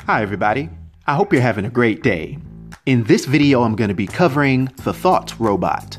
Hi everybody, I hope you're having a great day. In this video I'm going to be covering the Thought Robot.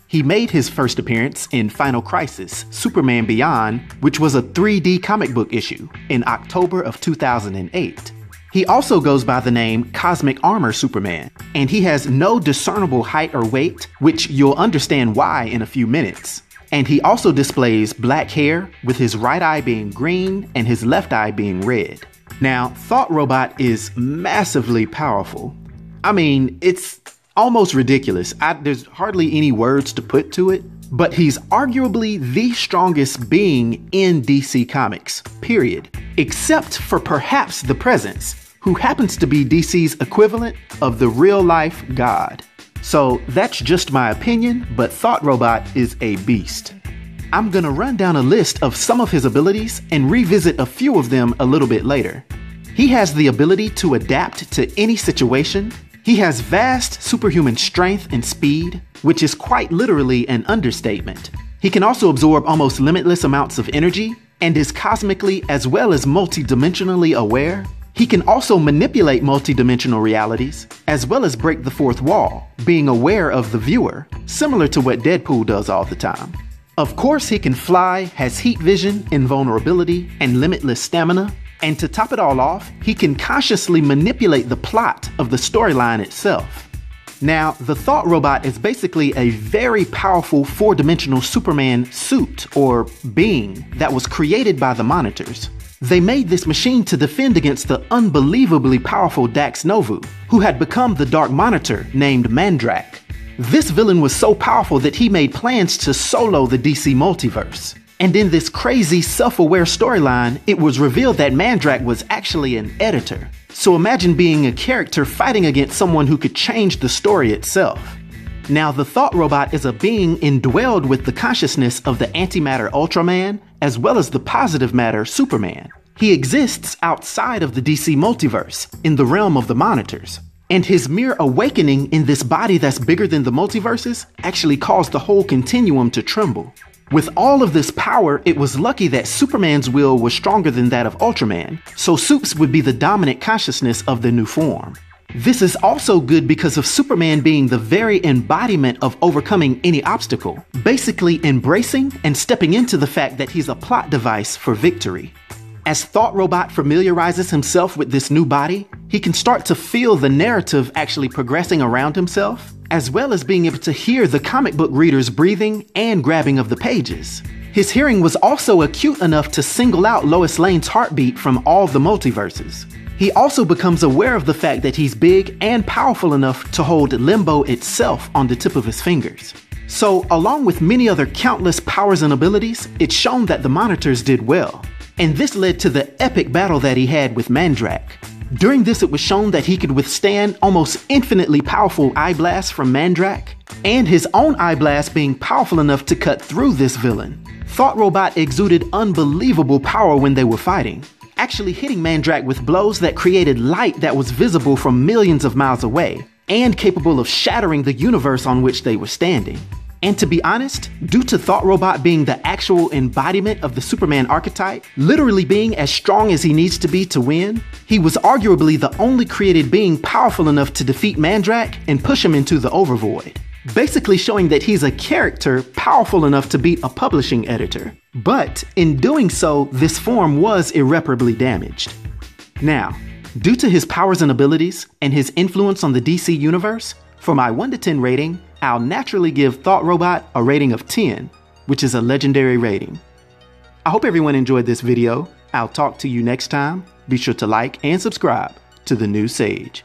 He made his first appearance in Final Crisis, Superman Beyond, which was a 3D comic book issue, in October of 2008. He also goes by the name Cosmic Armor Superman, and he has no discernible height or weight, which you'll understand why in a few minutes. And he also displays black hair, with his right eye being green and his left eye being red. Now, Thought Robot is massively powerful. I mean, it's almost ridiculous. There's hardly any words to put to it, but he's arguably the strongest being in DC Comics, period. Except for perhaps the Presence, who happens to be DC's equivalent of the real-life God. So that's just my opinion, but Thought Robot is a beast. I'm gonna run down a list of some of his abilities and revisit a few of them a little bit later. He has the ability to adapt to any situation. He has vast superhuman strength and speed, which is quite literally an understatement. He can also absorb almost limitless amounts of energy and is cosmically as well as multidimensionally aware. He can also manipulate multidimensional realities, as well as break the fourth wall, being aware of the viewer, similar to what Deadpool does all the time. Of course, he can fly, has heat vision, invulnerability, and limitless stamina. And to top it all off, he can consciously manipulate the plot of the storyline itself. Now, the Thought Robot is basically a very powerful four-dimensional Superman suit, or being, that was created by the Monitors. They made this machine to defend against the unbelievably powerful Dax Novu, who had become the Dark Monitor named Mandrakk. This villain was so powerful that he made plans to solo the DC Multiverse. And in this crazy self-aware storyline, it was revealed that Mandrakk was actually an editor. So imagine being a character fighting against someone who could change the story itself. Now, the Thought Robot is a being indwelled with the consciousness of the antimatter Ultraman, as well as the positive matter Superman. He exists outside of the DC Multiverse, in the realm of the Monitors. And his mere awakening in this body that's bigger than the multiverses actually caused the whole continuum to tremble. With all of this power, it was lucky that Superman's will was stronger than that of Ultraman, so Supes would be the dominant consciousness of the new form. This is also good because of Superman being the very embodiment of overcoming any obstacle, basically embracing and stepping into the fact that he's a plot device for victory. As Thought Robot familiarizes himself with this new body, he can start to feel the narrative actually progressing around himself, as well as being able to hear the comic book reader's breathing and grabbing of the pages. His hearing was also acute enough to single out Lois Lane's heartbeat from all the multiverses. He also becomes aware of the fact that he's big and powerful enough to hold Limbo itself on the tip of his fingers. So, along with many other countless powers and abilities, it's shown that the Monitors did well. And this led to the epic battle that he had with Mandrakk. During this, it was shown that he could withstand almost infinitely powerful eye blasts from Mandrakk, and his own eye blast being powerful enough to cut through this villain. Thought Robot exuded unbelievable power when they were fighting, actually hitting Mandrakk with blows that created light that was visible from millions of miles away, and capable of shattering the universe on which they were standing. And to be honest, due to Thought Robot being the actual embodiment of the Superman archetype, literally being as strong as he needs to be to win, he was arguably the only created being powerful enough to defeat Mandrakk and push him into the Overvoid. Basically showing that he's a character powerful enough to beat a publishing editor. But in doing so, this form was irreparably damaged. Now, due to his powers and abilities and his influence on the DC universe, for my 1 to 10 rating, I'll naturally give Thought Robot a rating of 10, which is a legendary rating. I hope everyone enjoyed this video. I'll talk to you next time. Be sure to like and subscribe to The New Sage.